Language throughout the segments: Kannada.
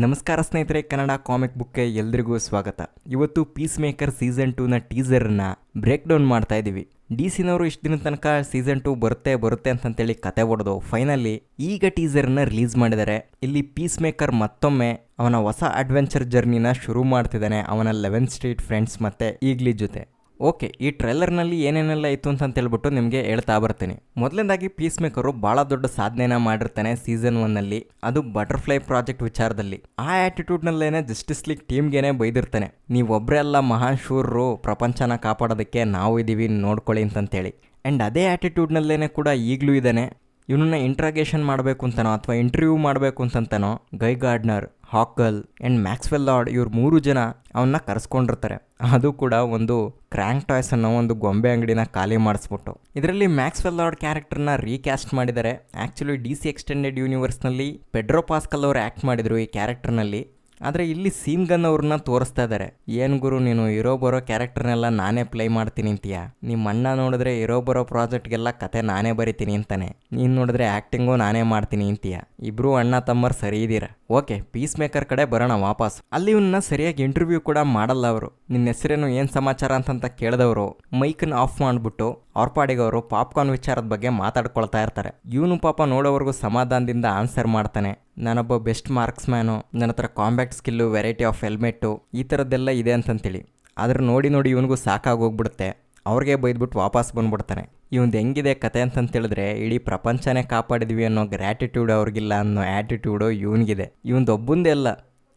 ನಮಸ್ಕಾರ ಸ್ನೇಹಿತರೆ, ಕನ್ನಡ ಕಾಮಿಕ್ ಬುಕ್ಗೆ ಎಲ್ರಿಗೂ ಸ್ವಾಗತ. ಇವತ್ತು ಪೀಸ್ ಮೇಕರ್ ಸೀಸನ್ 2ನ ಟೀಸರ್ನ ಬ್ರೇಕ್ ಡೌನ್ ಮಾಡ್ತಾ ಇದ್ದೀವಿ. DC ನವರು ಇಷ್ಟು ದಿನ ತನಕ ಸೀಸನ್ 2 ಬರುತ್ತೆ ಅಂತಂತೇಳಿ ಕತೆ ಹೊಡೆದು ಫೈನಲಿ ಈಗ ಟೀಸರ್ನ ರಿಲೀಸ್ ಮಾಡಿದ್ದಾರೆ. ಇಲ್ಲಿ ಪೀಸ್ ಮೇಕರ್ ಮತ್ತೊಮ್ಮೆ ಅವನ ಹೊಸ ಅಡ್ವೆಂಚರ್ ಜರ್ನಿನ ಶುರು ಮಾಡ್ತಿದ್ದಾನೆ ಅವನ 11th ಸ್ಟ್ರೀಟ್ ಫ್ರೆಂಡ್ಸ್ ಮತ್ತೆ ಈಗ್ಲಿ ಜೊತೆ. ಓಕೆ, ಈ ಟ್ರೈಲರ್ನಲ್ಲಿ ಏನೇನೆಲ್ಲ ಇತ್ತು ಅಂತ ಹೇಳ್ಬಿಟ್ಟು ನಿಮಗೆ ಹೇಳ್ತಾ ಬರ್ತೀನಿ. ಮೊದಲನೇದಾಗಿ ಪೀಸ್ ಮೇಕರು ಭಾಳ ದೊಡ್ಡ ಸಾಧನೆನ ಮಾಡಿರ್ತಾನೆ ಸೀಸನ್ 1ನಲ್ಲಿ, ಅದು ಬಟರ್ಫ್ಲೈ ಪ್ರಾಜೆಕ್ಟ್ ವಿಚಾರದಲ್ಲಿ. ಆ ಆ್ಯಟಿಟ್ಯೂಡ್ನಲ್ಲೇನೆ ಜಸ್ಟಿಸ್ ಲೀಗ್ ಟೀಮ್ಗೇನೆ ಬೈದಿರ್ತಾನೆ, ನೀವೊಬ್ಬರೇ ಅಲ್ಲ ಮಹಾನ್ ಶೂರರು, ಪ್ರಪಂಚನ ಕಾಪಾಡೋದಕ್ಕೆ ನಾವು ಇದ್ದೀವಿ ನೋಡ್ಕೊಳ್ಳಿ ಅಂತಂತೇಳಿ. ಆ್ಯಂಡ್ ಅದೇ ಆ್ಯಟಿಟ್ಯೂಡ್ನಲ್ಲೇನೆ ಕೂಡ ಈಗಲೂ ಇದ್ದಾನೆ. ಇವನನ್ನ ಇಂಟ್ರಾಗೇಷನ್ ಮಾಡಬೇಕು ಅಂತನೋ ಅಥವಾ ಇಂಟರ್ವ್ಯೂ ಮಾಡಬೇಕು ಅಂತಂತನೋ ಗೈ ಗಾರ್ಡ್ನರ್, ಹಾಕಲ್ ಆ್ಯಂಡ್ ಮ್ಯಾಕ್ಸ್ವೆಲ್ ಲಾರ್ಡ್ ಇವ್ರು 3 ಜನ ಅವನ್ನ ಕರೆಸ್ಕೊಂಡಿರ್ತಾರೆ. ಅದು ಕೂಡ ಒಂದು ಕ್ರ್ಯಾಂಕ್ ಟಾಯ್ಸ್ ಅನ್ನೋ ಒಂದು ಗೊಂಬೆ ಅಂಗಡಿನ ಖಾಲಿ ಮಾಡಿಸ್ಬಿಟ್ಟು. ಇದರಲ್ಲಿ ಮ್ಯಾಕ್ಸ್ವೆಲ್ ಲಾರ್ಡ್ ಕ್ಯಾರೆಕ್ಟರ್ನ ರೀಕ್ಯಾಸ್ಟ್ ಮಾಡಿದ್ದಾರೆ. ಆ್ಯಕ್ಚುಲಿ DC ಎಕ್ಸ್ಟೆಂಡೆಡ್ ಯೂನಿವರ್ಸ್ನಲ್ಲಿ ಪೆಡ್ರೋ ಪಾಸ್ಕಲ್ ಅವರು ಆ್ಯಕ್ಟ್ ಮಾಡಿದರು ಈ ಕ್ಯಾರೆಕ್ಟರ್ನಲ್ಲಿ. ಆದರೆ ಇಲ್ಲಿ ಸೀನ್ ಗನ್ ಅವ್ರನ್ನ ತೋರಿಸ್ತಾ ಇದ್ದಾರೆ. ಏನು ಗುರು, ನೀನು ಇರೋ ಬರೋ ಕ್ಯಾರೆಕ್ಟರ್ನೆಲ್ಲ ನಾನೇ ಪ್ಲೇ ಮಾಡ್ತೀನಿ ಅಂತೀಯ, ನಿಮ್ಮ ಅಣ್ಣ ನೋಡಿದ್ರೆ ಇರೋ ಬರೋ ಪ್ರಾಜೆಕ್ಟ್ಗೆಲ್ಲ ಕತೆ ನಾನೇ ಬರಿತೀನಿ ಅಂತಾನೆ, ನೀನು ನೋಡಿದ್ರೆ ಆ್ಯಕ್ಟಿಂಗು ನಾನೇ ಮಾಡ್ತೀನಿ ಅಂತೀಯ. ಇಬ್ರು ಅಣ್ಣ ತಮ್ಮರು ಸರಿ ಇದ್ದೀರ. ಓಕೆ, ಪೀಸ್ ಮೇಕರ್ ಕಡೆ ಬರೋಣ ವಾಪಸ್. ಅಲ್ಲಿ ಇವನ್ನ ಸರಿಯಾಗಿ ಇಂಟರ್ವ್ಯೂ ಕೂಡ ಮಾಡಲ್ಲ ಅವರು. ನಿನ್ನ ಹೆಸರೇನು, ಏನು ಸಮಾಚಾರ ಅಂತ ಕೇಳಿದವರು ಮೈಕನ್ನು ಆಫ್ ಮಾಡಿಬಿಟ್ಟು ಅವ್ರ ಪಾಡಿಗೆ ಅವರು ಪಾಪ್ಕಾರ್ನ್ ವಿಚಾರದ ಬಗ್ಗೆ ಮಾತಾಡ್ಕೊಳ್ತಾ ಇರ್ತಾರೆ. ಇವನು ಪಾಪ ನೋಡೋವರೆಗೂ ಸಮಾಧಾನದಿಂದ ಆನ್ಸರ್ ಮಾಡ್ತಾನೆ, ನಾನೊಬ್ಬ ಬೆಸ್ಟ್ ಮಾರ್ಕ್ಸ್ ಮ್ಯಾನು, ನನ್ನ ಹತ್ರ combat skill, variety of helmet, ಈ ಥರದ್ದೆಲ್ಲ ಇದೆ ಅಂತಂತೇಳಿ. ಆದ್ರೆ ನೋಡಿ ಇವನಿಗೂ ಸಾಕಾಗೋಗ್ಬಿಡುತ್ತೆ. ಅವ್ರಿಗೆ ಬೈದ್ಬಿಟ್ಟು ವಾಪಸ್ ಬಂದ್ಬಿಡ್ತಾನೆ. ಇವಂದು ಹೆಂಗಿದೆ ಕತೆ ಅಂತಂತೇಳಿದ್ರೆ ಇಡೀ ಪ್ರಪಂಚನೇ ಕಾಪಾಡಿದ್ವಿ ಅನ್ನೋ ಗ್ರ್ಯಾಟಿಟ್ಯೂಡ್ ಅವ್ರಿಗಿಲ್ಲ ಅನ್ನೋ ಆ್ಯಟಿಟ್ಯೂಡು ಇವನಿಗಿದೆ. ಇವಂದೊಬ್ಬಂದೇ ಅಲ್ಲ,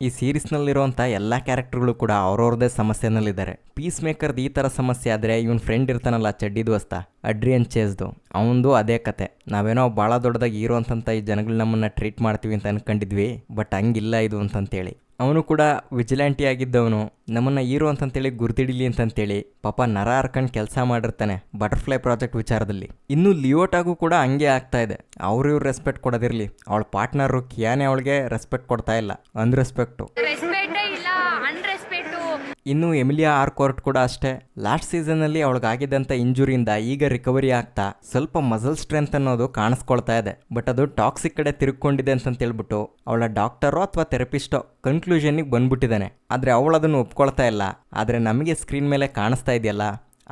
ಈ ಸೀರೀಸ್ನಲ್ಲಿರೋಂಥ ಎಲ್ಲ ಕ್ಯಾರೆಕ್ಟರ್ಗಳು ಕೂಡ ಅವ್ರವ್ರದ್ದೇ ಸಮಸ್ಯೆನಲ್ಲಿದ್ದಾರೆ. ಪೀಸ್ ಮೇಕರ್ದು ಈ ಥರ ಸಮಸ್ಯೆ ಆದರೆ ಇವನ್ ಫ್ರೆಂಡ್ ಇರ್ತಾನಲ್ಲ ಚಡ್ಡಿ ದೋಸ್ತ ಅಡ್ರಿಯನ್ ಚೇಸ್ದು, ಅವನದು ಅದೇ ಕತೆ. ನಾವೇನೋ ಭಾಳ ದೊಡ್ಡದಾಗಿ ಹೀರೋ ಅಂತಂತ ಈ ಜನಗಳು ನಮ್ಮನ್ನು ಟ್ರೀಟ್ ಮಾಡ್ತೀವಿ ಅಂತ ಅನ್ಕೊಂಡಿದ್ವಿ, ಬಟ್ ಹಂಗಿಲ್ಲ ಇದು ಅಂತಂತೇಳಿ. ಅವನು ಕೂಡ ವಿಜಿಲ್ಯಾಂಟಿ ಆಗಿದ್ದವನು, ನಮ್ಮನ್ನು ಹೀರೋ ಅಂತಂತೇಳಿ ಗುರ್ತಿಡಿಲಿ ಅಂತಂತೇಳಿ ಪಾಪ ನರ ಹರ್ಕೊಂಡು ಕೆಲಸ ಮಾಡಿರ್ತಾನೆ ಬಟರ್ಫ್ಲೈ ಪ್ರಾಜೆಕ್ಟ್ ವಿಚಾರದಲ್ಲಿ. ಇನ್ನು ಲಿಯೋಟಾಗೂ ಕೂಡ ಹಂಗೆ ಆಗ್ತಾ ಇದೆ. ಇವ್ರು ರೆಸ್ಪೆಕ್ಟ್ ಕೊಡೋದಿರಲಿ, ಅವಳ ಪಾರ್ಟ್ನರು ಕಿಯಾನೆ ಅವಳಿಗೆ ರೆಸ್ಪೆಕ್ಟ್ ಕೊಡ್ತಾ ಇಲ್ಲ, ಅನ್ರೆಸ್ಪೆಕ್ಟು. ಇನ್ನು ಎಮಿಲಿಯಾ ಆರ್ಕೋರ್ಟ್ ಕೂಡ ಅಷ್ಟೇ. ಲಾಸ್ಟ್ ಸೀಸನ್ನಲ್ಲಿ ಅವಳಿಗಾಗಿದ್ದಂಥ ಇಂಜುರಿಯಿಂದ ಈಗ ರಿಕವರಿ ಆಗ್ತಾ ಸ್ವಲ್ಪ ಮಸಲ್ ಸ್ಟ್ರೆಂತ್ ಅನ್ನೋದು ಕಾಣಿಸ್ಕೊಳ್ತಾ ಇದೆ. ಬಟ್ ಅದು ಟಾಕ್ಸಿಕ್ ಕಡೆ ತಿರುಗ್ಕೊಂಡಿದೆ ಅಂತೇಳ್ಬಿಟ್ಟು ಅವಳ ಡಾಕ್ಟರೋ ಅಥವಾ ಥೆರಪಿಸ್ಟೋ ಕನ್ಕ್ಲೂಷನ್ಗೆ ಬಂದ್ಬಿಟ್ಟಿದ್ದಾನೆ. ಆದರೆ ಅವಳು ಅದನ್ನು ಒಪ್ಕೊಳ್ತಾ ಇಲ್ಲ. ಆದರೆ ನಮಗೆ ಸ್ಕ್ರೀನ್ ಮೇಲೆ ಕಾಣಿಸ್ತಾ ಇದೆಯಲ್ಲ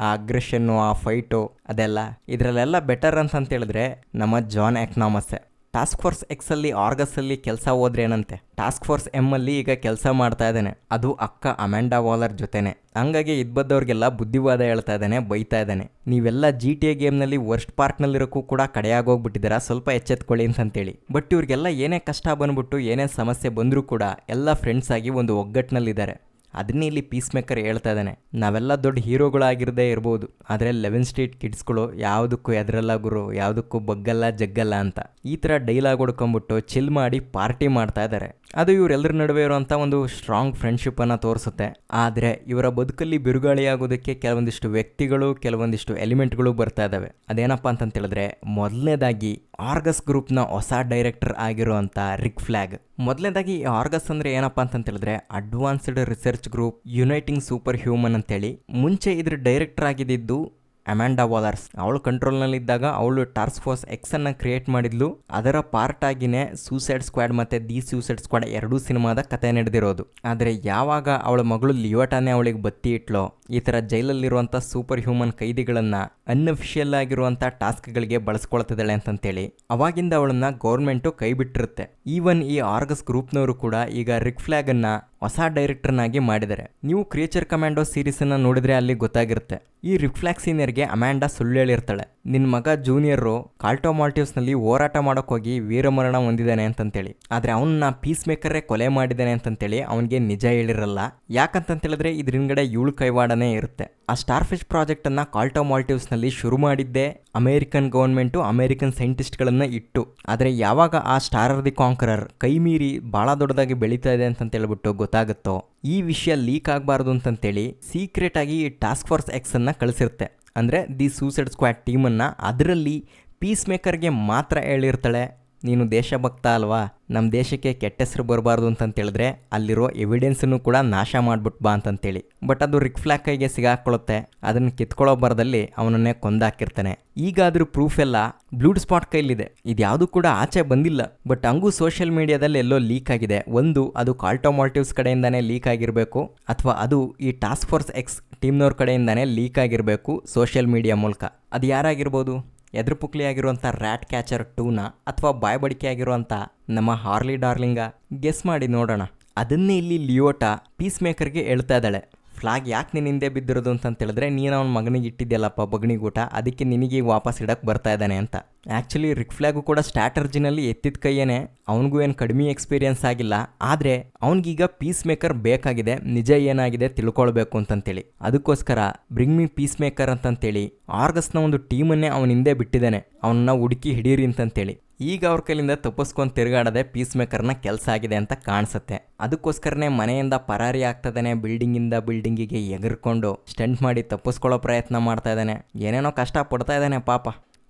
ಆ ಅಗ್ರೆಷನ್ನು, ಆ ಫೈಟು, ಅದೆಲ್ಲ ಇದರಲ್ಲೆಲ್ಲ ಬೆಟರ್ ಅಂತಂತೇಳಿದ್ರೆ ನಮ್ಮ ಜಾನ್ ಎಕ್ನಾಮಸ್ಸೆ. ಟಾಸ್ಕ್ ಫೋರ್ಸ್ ಎಕ್ಸಲ್ಲಿ ಆರ್ಗಸಲ್ಲಿ ಕೆಲಸ ಹೋದ್ರೇನಂತೆ, ಟಾಸ್ಕ್ ಫೋರ್ಸ್ ಎಮ್ಮಲ್ಲಿ ಈಗ ಕೆಲಸ ಮಾಡ್ತಾ ಇದ್ದಾನೆ, ಅದು ಅಕ್ಕ ಅಮ್ಯಾಂಡಾ ವಾಲರ್ ಜೊತೆನೆ. ಹಂಗಾಗಿ ಇದ್ಬದ್ದವ್ರಿಗೆಲ್ಲ ಬುದ್ಧಿವಾದ ಹೇಳ್ತಾ ಇದ್ದಾನೆ, ಬೈತಾ ಇದ್ದಾನೆ. ನೀವೆಲ್ಲ GTA ಗೇಮ್ನಲ್ಲಿ ವರ್ಸ್ಟ್ ಪಾರ್ಟ್ನಲ್ಲಿರೋಕ್ಕೂ ಕೂಡ ಕಡೆಯಾಗೋಗ್ಬಿಟ್ಟಿದ್ದೀರಾ, ಸ್ವಲ್ಪ ಎಚ್ಚೆತ್ಕೊಳ್ಳಿ ಅಂತಂತೇಳಿ. ಬಟ್ ಇವ್ರಿಗೆಲ್ಲ ಏನೇ ಕಷ್ಟ ಬಂದ್ಬಿಟ್ಟು ಏನೇ ಸಮಸ್ಯೆ ಬಂದರೂ ಕೂಡ ಎಲ್ಲ ಫ್ರೆಂಡ್ಸ್ ಆಗಿ ಒಂದು ಒಗ್ಗಟ್ಟಿನಲ್ಲಿದ್ದಾರೆ. ಅದನ್ನೇ ಇಲ್ಲಿ ಪೀಸ್ ಮೇಕರ್ ಹೇಳ್ತಾ ಇದ್ದಾನೆ. ನಾವೆಲ್ಲ ದೊಡ್ಡ ಹೀರೋಗಳಾಗಿರದೇ ಇರ್ಬೋದು, ಆದರೆ 11th ಸ್ಟ್ರೀಟ್ ಕಿಡ್ಸ್ಗಳು ಯಾವುದಕ್ಕೂ ಎದುರಲ್ಲ ಗುರು, ಯಾವುದಕ್ಕೂ ಬಗ್ಗಲ್ಲ ಜಗ್ಗಲ್ಲ ಅಂತ ಈ ಥರ ಡೈಲಾಗ್ ಹೊಡ್ಕೊಂಬಿಟ್ಟು ಚಿಲ್ ಮಾಡಿ ಪಾರ್ಟಿ ಮಾಡ್ತಾ ಇದ್ದಾರೆ. ಅದು ಇವರೆಲ್ಲರ ನಡುವೆ ಇರುವಂಥ ಒಂದು ಸ್ಟ್ರಾಂಗ್ ಫ್ರೆಂಡ್ಶಿಪ್ಪನ್ನು ತೋರಿಸುತ್ತೆ. ಆದರೆ ಇವರ ಬದುಕಲ್ಲಿ ಬಿರುಗಾಳಿಯಾಗೋದಕ್ಕೆ ಕೆಲವೊಂದಿಷ್ಟು ವ್ಯಕ್ತಿಗಳು, ಕೆಲವೊಂದಿಷ್ಟು ಎಲಿಮೆಂಟ್ಗಳು ಬರ್ತಾ ಇದ್ದಾವೆ. ಅದೇನಪ್ಪ ಅಂತಂತೇಳಿದ್ರೆ ಮೊದಲನೇದಾಗಿ ಆರ್ಗಸ್ ಗ್ರೂಪ್ನ ಹೊಸ ಡೈರೆಕ್ಟರ್ ಆಗಿರುವಂಥ ರಿಕ್ ಫ್ಲ್ಯಾಗ್. ಮೊದಲನೇದಾಗಿ ಈ ಆರ್ಗಸ್ ಅಂದರೆ ಏನಪ್ಪ ಅಂತಂತೇಳಿದ್ರೆ advanced research group uniting super human ಅಂತೇಳಿ. ಮುಂಚೆ ಇದ್ರ ಡೈರೆಕ್ಟರ್ ಆಗಿದ್ದು ಅಮ್ಯಾಂಡಾ ವಾಲರ್ಸ್. ಅವಳು ಕಂಟ್ರೋಲ್ನಲ್ಲಿದ್ದಾಗ ಅವಳು ಟಾಸ್ಕ್ ಫೋರ್ಸ್ ಎಕ್ಸನ್ನು ಕ್ರಿಯೇಟ್ ಮಾಡಿದ್ಲು. ಅದರ ಪಾರ್ಟ್ ಆಗಿನೇ ಸೂಸೈಡ್ ಸ್ಕ್ವಾಡ್ ಮತ್ತು ದಿ ಸೂಸೈಡ್ ಸ್ಕ್ವಾಡ್ 2 ಸಿನಿಮಾದ ಕತೆ ನಡೆದಿರೋದು. ಆದರೆ ಯಾವಾಗ ಅವಳ ಮಗಳು ಲಿಯೋಟಾನೇ ಅವಳಿಗೆ ಬತ್ತಿ ಇಟ್ಲೋ, ಈ ಥರ ಜೈಲಲ್ಲಿರುವಂಥ ಸೂಪರ್ ಹ್ಯೂಮನ್ ಕೈದಿಗಳನ್ನು ಅನ್ಅಫಿಷಿಯಲ್ ಆಗಿರುವಂಥ ಟಾಸ್ಕ್ಗಳಿಗೆ ಬಳಸ್ಕೊಳ್ತಿದ್ದಾಳೆ ಅಂತಂತೇಳಿ ಅವಾಗಿಂದ ಅವಳನ್ನ ಗೌರ್ಮೆಂಟು ಕೈ ಬಿಟ್ಟಿರುತ್ತೆ. ಈವನ್ ಈ ಆರ್ಗಸ್ ಗ್ರೂಪ್ನವರು ಕೂಡ ಈಗ ರಿಕ್ ಫ್ಲ್ಯಾಗನ್ನು ಹೊಸ ಡೈರೆಕ್ಟರ್ನಾಗಿ ಮಾಡಿದ್ದಾರೆ. ನೀವು ಕ್ರಿಯೇಚರ್ ಕಮಾಂಡೋ ಸೀರೀಸನ್ನು ನೋಡಿದ್ರೆ ಅಲ್ಲಿ ಗೊತ್ತಾಗಿರುತ್ತೆ. ಈ ರಿಕ್ ಫ್ಲ್ಯಾಗ್ ಸೀನಿಯರ್ಗೆ ಅಮ್ಯಾಂಡಾ ಸುಳ್ಳು ಹೇಳಿರ್ತಾಳೆ, ನಿನ್ನ ಮಗ ಜೂನಿಯರು ಕಾಲ್ಟೋ ಮಾಲ್ಟಿವ್ಸ್ನಲ್ಲಿ ಹೋರಾಟ ಮಾಡೋಕ್ಕೋಗಿ ವೀರಮರಣ ಹೊಂದಿದ್ದಾನೆ ಅಂತಂತೇಳಿ. ಆದರೆ ಅವನ್ನ ಪೀಸ್ ಮೇಕರೇ ಕೊಲೆ ಮಾಡಿದ್ದಾನೆ ಅಂತಂತೇಳಿ ಅವನಿಗೆ ನಿಜ ಹೇಳಿರಲ್ಲ. ಯಾಕಂತಂತೇಳಿದ್ರೆ ಇದ್ರ ಹಿಂಗಡೆ ಇವಳು ಕೈವಾಡನೇ ಇರುತ್ತೆ. ಆ ಸ್ಟಾರ್ ಫಿಶ್ ಪ್ರಾಜೆಕ್ಟನ್ನು ಕಾಲ್ಟೋ ಮಾಲ್ಟಿವ್ಸ್ನಲ್ಲಿ ಶುರು ಮಾಡಿದ್ದೇ ಅಮೇರಿಕನ್ ಗೌರ್ಮೆಂಟು ಅಮೇರಿಕನ್ ಸೈಂಟಿಸ್ಟ್ಗಳನ್ನು ಇಟ್ಟು. ಆದರೆ ಯಾವಾಗ ಆ ಸ್ಟಾರ್ ದಿ ಕಾಂಕರರ್ ಕೈ ಮೀರಿ ಭಾಳ ದೊಡ್ಡದಾಗಿ ಬೆಳೀತಾ ಇದೆ ಅಂತಂತೇಳ್ಬಿಟ್ಟು ಗೊತ್ತಾಗುತ್ತೋ, ಈ ವಿಷಯ ಲೀಕ್ ಆಗಬಾರ್ದು ಅಂತಂತೇಳಿ ಸೀಕ್ರೆಟ್ ಆಗಿ ಈ ಟಾಸ್ಕ್ ಫೋರ್ಸ್ ಎಕ್ಸನ್ನು ಕಳಿಸಿರುತ್ತೆ. ಅಂದರೆ ದಿ ಸೂಸೈಡ್ ಸ್ಕ್ವಾಡ್ ಟೀಮನ್ನು. ಅದರಲ್ಲಿ ಪೀಸ್ ಮೇಕರ್ಗೆ ಮಾತ್ರ ಹೇಳಿರ್ತಾಳೆ, ನೀನು ದೇಶಭಕ್ತ ಅಲ್ವಾ, ನಮ್ಮ ದೇಶಕ್ಕೆ ಕೆಟ್ಟ ಹೆಸರು ಬರಬಾರ್ದು ಅಂತಂತೇಳಿದ್ರೆ ಅಲ್ಲಿರೋ ಎವಿಡೆನ್ಸನ್ನು ಕೂಡ ನಾಶ ಮಾಡ್ಬಿಟ್ಟು ಬಾ ಅಂತಂತೇಳಿ. ಬಟ್ ಅದು ರಿಕ್ ಫ್ಲಾಕ್ ಕೈಗೆ ಸಿಗಾಕೊಳ್ಳುತ್ತೆ. ಅದನ್ನು ಕಿತ್ಕೊಳ್ಳೋ ಬರದಲ್ಲಿ ಅವನನ್ನೇ ಕೊಂದಾಕಿರ್ತಾನೆ. ಈಗ ಅದ್ರ ಪ್ರೂಫ್ ಎಲ್ಲ ಬ್ಲೂಡ್ ಸ್ಪಾಟ್ ಕೈಲಿದೆ. ಇದ್ಯಾವುದು ಕೂಡ ಆಚೆ ಬಂದಿಲ್ಲ. ಬಟ್ ಹಂಗೂ ಸೋಷಿಯಲ್ ಮೀಡಿಯಾದಲ್ಲಿ ಎಲ್ಲೋ ಲೀಕ್ ಆಗಿದೆ. ಒಂದು ಅದು ಕಾಲ್ಟೋಮಾಲ್ಟಿವ್ಸ್ ಕಡೆಯಿಂದಾನೇ ಲೀಕ್ ಆಗಿರಬೇಕು, ಅಥವಾ ಅದು ಈ ಟಾಸ್ಕ್ ಫೋರ್ಸ್ ಎಕ್ಸ್ ಟೀಮ್ನವ್ರ ಕಡೆಯಿಂದಾನೇ ಲೀಕ್ ಆಗಿರಬೇಕು ಸೋಷಿಯಲ್ ಮೀಡಿಯಾ ಮೂಲಕ. ಅದು ಯಾರಾಗಿರ್ಬೋದು? ಎದುರು ಪುಕ್ಲಿ ಆಗಿರುವಂಥ ರ್ಯಾಟ್ ಕ್ಯಾಚರ್ 2ನ, ಅಥವಾ ಬಾಯ್ಬಡಿಕೆ ಆಗಿರುವಂಥ ನಮ್ಮ ಹಾರ್ಲಿ ಡಾರ್ಲಿಂಗ? ಗೆಸ್ ಮಾಡಿ ನೋಡೋಣ. ಅದನ್ನೇ ಇಲ್ಲಿ ಲಿಯೋಟಾ ಪೀಸ್ ಮೇಕರ್ಗೆ ಹೇಳ್ತಾ ಇದ್ದಾಳೆ, ಫ್ಲಾಗ್ ಯಾಕೆ ನೀನು ಹಿಂದೆ ಬಿದ್ದಿರೋದು ಅಂತಂತೇಳಿದ್ರೆ ನೀನು ಅವ್ನ ಮಗನಿಗೆ ಇಟ್ಟಿದ್ಯಲ್ಲಪ್ಪ ಬಗಣಿಗೂಟ, ಅದಕ್ಕೆ ನಿನಗೆ ವಾಪಸ್ ಇಡಕ್ಕೆ ಬರ್ತಾ ಇದ್ದಾನೆ ಅಂತ. ಆ್ಯಕ್ಚುಲಿ ರಿಕ್ ಫ್ಲಾಗು ಕೂಡ ಸ್ಟ್ರಾಟರ್ಜಿನಲ್ಲಿ ಎತ್ತಿದ ಕೈಯೇನೆ. ಅವನಿಗೂ ಏನು ಕಡಿಮೆ ಎಕ್ಸ್ಪೀರಿಯನ್ಸ್ ಆಗಿಲ್ಲ. ಆದರೆ ಅವನಿಗೀಗ ಪೀಸ್ ಮೇಕರ್ ಬೇಕಾಗಿದೆ, ನಿಜ ಏನಾಗಿದೆ ತಿಳ್ಕೊಳ್ಬೇಕು ಅಂತಂತೇಳಿ. ಅದಕ್ಕೋಸ್ಕರ ಬ್ರಿಂಗ್ ಮಿ ಪೀಸ್ ಮೇಕರ್ ಅಂತಂತೇಳಿ ಆರ್ಗಸ್ನ ಒಂದು ಟೀಮನ್ನೇ ಅವನ ಹಿಂದೆ ಬಿಟ್ಟಿದ್ದಾನೆ, ಅವನನ್ನ ಹುಡುಕಿ ಹಿಡೀರಿ ಅಂತಂತೇಳಿ. ಈಗ ಅವ್ರ ಕೈಲಿಂದ ತಪ್ಪಿಸ್ಕೊಂಡು ತಿರುಗಾಡದೆ ಪೀಸ್ ಮೇಕರ್ನ ಕೆಲಸ ಆಗಿದೆ ಅಂತ ಕಾಣಿಸುತ್ತೆ. ಅದಕ್ಕೋಸ್ಕರನೇ ಮನೆಯಿಂದ ಪರಾರಿ ಆಗ್ತದಾನೆ, ಬಿಲ್ಡಿಂಗಿಂದ ಬಿಲ್ಡಿಂಗಿಗೆ ಎಗರ್ಕೊಂಡು ಸ್ಟಂಟ್ ಮಾಡಿ ತಪ್ಪಿಸ್ಕೊಳ್ಳೋ ಪ್ರಯತ್ನ ಮಾಡ್ತಾ ಇದ್ದಾನೆ. ಏನೇನೋ ಕಷ್ಟ ಪಡ್ತಾ ಇದ್ದಾನೆ ಪಾಪ.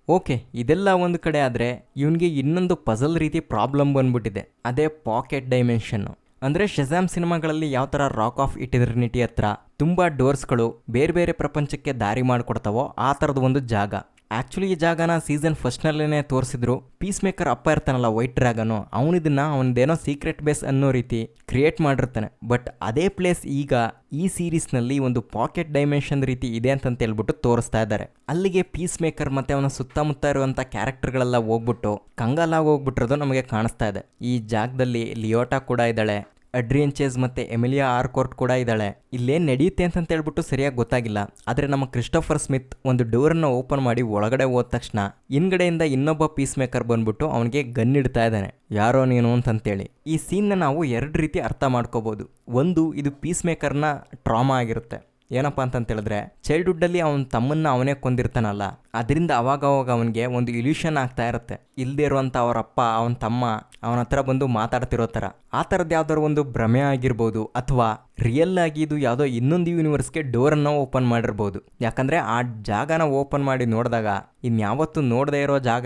ಓಕೆ, ಇದೆಲ್ಲ ಒಂದು ಕಡೆ ಆದರೆ ಇವನಿಗೆ ಇನ್ನೊಂದು ಪಜಲ್ ರೀತಿ ಪ್ರಾಬ್ಲಮ್ ಬಂದ್ಬಿಟ್ಟಿದೆ. ಅದೇ ಪಾಕೆಟ್ ಡೈಮೆನ್ಷನ್ನು. ಅಂದರೆ ಶೆಜಾಮ್ ಸಿನಿಮಾಗಳಲ್ಲಿ ಯಾವ ಥರ ರಾಕ್ ಆಫ್ ಇಟರ್ನಿಟಿ ಹತ್ರ ತುಂಬ ಡೋರ್ಸ್ಗಳು ಬೇರೆ ಬೇರೆ ಪ್ರಪಂಚಕ್ಕೆ ದಾರಿ ಮಾಡಿಕೊಡ್ತಾವೋ ಆ ಥರದ ಒಂದು ಜಾಗ. ಆ್ಯಕ್ಚುಲಿ ಈ ಜಾಗನ ಸೀಸನ್ ಫಸ್ಟ್ನಲ್ಲೇ ತೋರಿಸಿದ್ರು. ಪೀಸ್ ಮೇಕರ್ ಅಪ್ಪ ಇರ್ತಾನಲ್ಲ ವೈಟ್ ಡ್ರ್ಯಾಗನು, ಅವನದೇನೋ ಸೀಕ್ರೆಟ್ ಬೇಸ್ ಅನ್ನೋ ರೀತಿ ಕ್ರಿಯೇಟ್ ಮಾಡಿರ್ತಾನೆ. ಬಟ್ ಅದೇ ಪ್ಲೇಸ್ ಈಗ ಈ ಸೀರೀಸ್ನಲ್ಲಿ ಒಂದು ಪಾಕೆಟ್ ಡೈಮೆನ್ಷನ್ ರೀತಿ ಇದೆ ಅಂತ ಹೇಳ್ಬಿಟ್ಟು ತೋರಿಸ್ತಾ ಇದ್ದಾರೆ. ಅಲ್ಲಿಗೆ ಪೀಸ್ ಮೇಕರ್ ಮತ್ತೆ ಅವನ ಸುತ್ತಮುತ್ತ ಇರುವಂಥ ಕ್ಯಾರೆಕ್ಟರ್ಗಳೆಲ್ಲ ಹೋಗ್ಬಿಟ್ಟು ಕಂಗಾಲಾಗಿ ಹೋಗ್ಬಿಟ್ಟಿರೋದು ನಮಗೆ ಕಾಣಿಸ್ತಾ ಇದೆ. ಈ ಜಾಗದಲ್ಲಿ ಲಿಯೋಟಾ ಕೂಡ ಇದ್ದಾಳೆ, ಅಡ್ರಿಯನ್ ಚೇಸ್ ಮತ್ತು ಎಮಿಲಿಯಾ ಆರ್ಕೋರ್ಟ್ ಕೂಡ ಇದ್ದಾಳೆ. ಇಲ್ಲೇನು ನಡೆಯುತ್ತೆ ಅಂತ ಹೇಳ್ಬಿಟ್ಟು ಸರಿಯಾಗಿ ಗೊತ್ತಾಗಿಲ್ಲ. ಆದರೆ ನಮ್ಮ ಕ್ರಿಸ್ಟೋಫರ್ ಸ್ಮಿತ್ ಒಂದು ಡೋರನ್ನು ಓಪನ್ ಮಾಡಿ ಒಳಗಡೆ ಹೋದ ತಕ್ಷಣ ಹಿಂದ್ಗಡೆಯಿಂದ ಇನ್ನೊಬ್ಬ ಪೀಸ್ ಮೇಕರ್ ಬಂದ್ಬಿಟ್ಟು ಅವನಿಗೆ ಗನ್ ಇಡ್ತಾ ಇದ್ದಾನೆ, ಯಾರೋ ನೀನು ಅಂತಂತೇಳಿ. ಈ ಸೀನ್ನ ನಾವು ಎರಡು ರೀತಿ ಅರ್ಥ ಮಾಡ್ಕೋಬೋದು. ಒಂದು, ಇದು ಪೀಸ್ ಮೇಕರ್ನ ಟ್ರಾಮಾ ಆಗಿರುತ್ತೆ. ಏನಪ್ಪ ಅಂತಂತೇಳಿದ್ರೆ ಚೈಲ್ಡ್ಹುಡ್ಡಲ್ಲಿ ಅವನ ತಮ್ಮನ್ನ ಅವನೇ ಕೊಂದಿರ್ತಾನಲ್ಲ, ಅದರಿಂದ ಅವಾಗವಾಗ ಅವನಿಗೆ ಒಂದು ಇಲ್ಯೂಷನ್ ಆಗ್ತಾ ಇರುತ್ತೆ. ಇಲ್ಲದೆ ಇರುವಂಥ ಅವರಪ್ಪ ಅವನ ತಮ್ಮ ಅವನ ಹತ್ರ ಬಂದು ಮಾತಾಡ್ತಿರೋ ಥರ. ಆ ಥರದ್ದು ಯಾವ್ದಾದ್ರು ಒಂದು ಭ್ರಮೆ ಆಗಿರ್ಬೋದು, ಅಥವಾ ರಿಯಲ್ ಆಗಿ ಇದು ಯಾವುದೋ ಇನ್ನೊಂದು ಯೂನಿವರ್ಸ್ಗೆ ಡೋರನ್ನು ಓಪನ್ ಮಾಡಿರ್ಬೋದು. ಯಾಕಂದರೆ ಆ ಜಾಗನ ಓಪನ್ ಮಾಡಿ ನೋಡಿದಾಗ ಇನ್ಯಾವತ್ತೂ ನೋಡದೇ ಇರೋ ಜಾಗ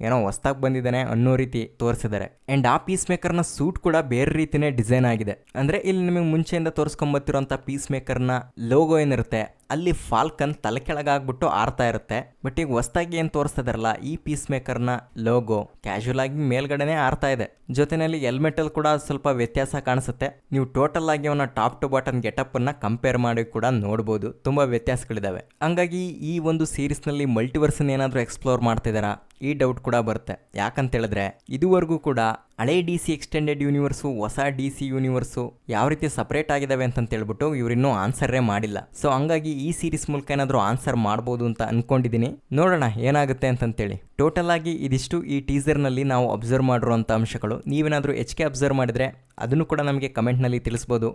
ಏನೋ ಹೊಸ್ದಾಗಿ ಬಂದಿದ್ದಾನೆ ಅನ್ನೋ ರೀತಿ ತೋರಿಸಿದ್ದಾರೆ. ಆ್ಯಂಡ್ ಆ ಪೀಸ್ ಮೇಕರ್ನ ಸೂಟ್ ಕೂಡ ಬೇರೆ ರೀತಿಯೇ ಡಿಸೈನ್ ಆಗಿದೆ. ಅಂದರೆ ಇಲ್ಲಿ ನಿಮಗೆ ಮುಂಚೆಯಿಂದ ತೋರಿಸ್ಕೊಂಬತ್ತಿರೋಂಥ ಪೀಸ್ ಮೇಕರ್ನ ಲೋಗೋ ಏನಿರುತ್ತೆ ಅಲ್ಲಿ ಫಾಲ್ಕನ್ ತಲೆ ಕೆಳಗಾಗ್ಬಿಟ್ಟು ಆರ್ತಾ ಇರುತ್ತೆ. ಬಟ್ ಈಗ ಹೊಸ್ದಾಗಿ ಏನು ತೋರಿಸ್ತಾ ಇದಾರಲ್ಲ ಈ ಪೀಸ್ ಮೇಕರ್ನ ಲೋಗೋ ಕ್ಯಾಶುವಲ್ ಆಗಿ ಮೇಲ್ಗಡೆನೇ ಆರ್ತಾ ಇದೆ. ಜೊತೆಯಲ್ಲಿ ಹೆಲ್ಮೆಟಲ್ಲಿ ಕೂಡ ಸ್ವಲ್ಪ ವ್ಯತ್ಯಾಸ ಕಾಣಿಸುತ್ತೆ. ನೀವು ಟೋಟಲ್ ಆಗಿ ಅವನ ಟಾಪ್ ಟು ಬಾಟಮ್ ಗೆಟಪ್ಪನ್ನು ಕಂಪೇರ್ ಮಾಡಿ ಕೂಡ ನೋಡ್ಬೋದು, ತುಂಬ ವ್ಯತ್ಯಾಸಗಳಿದ್ದಾವೆ. ಹಂಗಾಗಿ ಈ ಒಂದು ಸೀರೀಸ್ನಲ್ಲಿ ಮಲ್ಟಿವರ್ಸನ್ನು ಏನಾದರೂ ಎಕ್ಸ್ಪ್ಲೋರ್ ಮಾಡ್ತಿದ್ದಾರಾ ಈ ಡೌಟ್ ಕೂಡ ಬರುತ್ತೆ. ಯಾಕಂತೇಳಿದ್ರೆ ಇದುವರೆಗೂ ಕೂಡ ಹಳೆ ಡಿ ಸಿ ಎಕ್ಸ್ಟೆಂಡೆಡ್ ಯೂನಿವರ್ಸು, ಹೊಸ ಡಿ ಸಿ ಯೂನಿವರ್ಸು ಯಾವ ರೀತಿ ಸಪ್ರೇಟ್ ಆಗಿದ್ದಾವೆ ಅಂತಂತೇಳ್ಬಿಟ್ಟು ಇವರಿನ್ನೂ ಆನ್ಸರೇ ಮಾಡಿಲ್ಲ. ಸೊ ಹಂಗಾಗಿ ಈ ಸೀರೀಸ್ ಮೂಲಕ ಏನಾದರೂ ಆನ್ಸರ್ ಮಾಡ್ಬೋದು ಅಂತ ಅಂದ್ಕೊಂಡಿದ್ದೀನಿ. ನೋಡೋಣ ಏನಾಗುತ್ತೆ ಅಂತಂತೇಳಿ. ಟೋಟಲ್ ಆಗಿ ಇದಿಷ್ಟು ಈ ಟೀಸರ್ನಲ್ಲಿ ನಾವು ಅಬ್ಸರ್ವ್ ಮಾಡಿರುವಂಥ ಅಂಶಗಳು. ನೀವೇನಾದರೂ ಹೆಚ್ಚಿಗೆ ಅಬ್ಸರ್ವ್ ಮಾಡಿದರೆ ಅದನ್ನು ಕೂಡ ನಮಗೆ ಕಮೆಂಟ್ನಲ್ಲಿ ತಿಳಿಸ್ಬೋದು.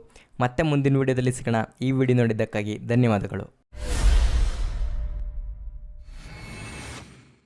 ಮತ್ತೆ ಮುಂದಿನ ವಿಡಿಯೋದಲ್ಲಿ ಸಿಗೋಣ. ಈ ವಿಡಿಯೋ ನೋಡಿದ್ದಕ್ಕಾಗಿ ಧನ್ಯವಾದಗಳು.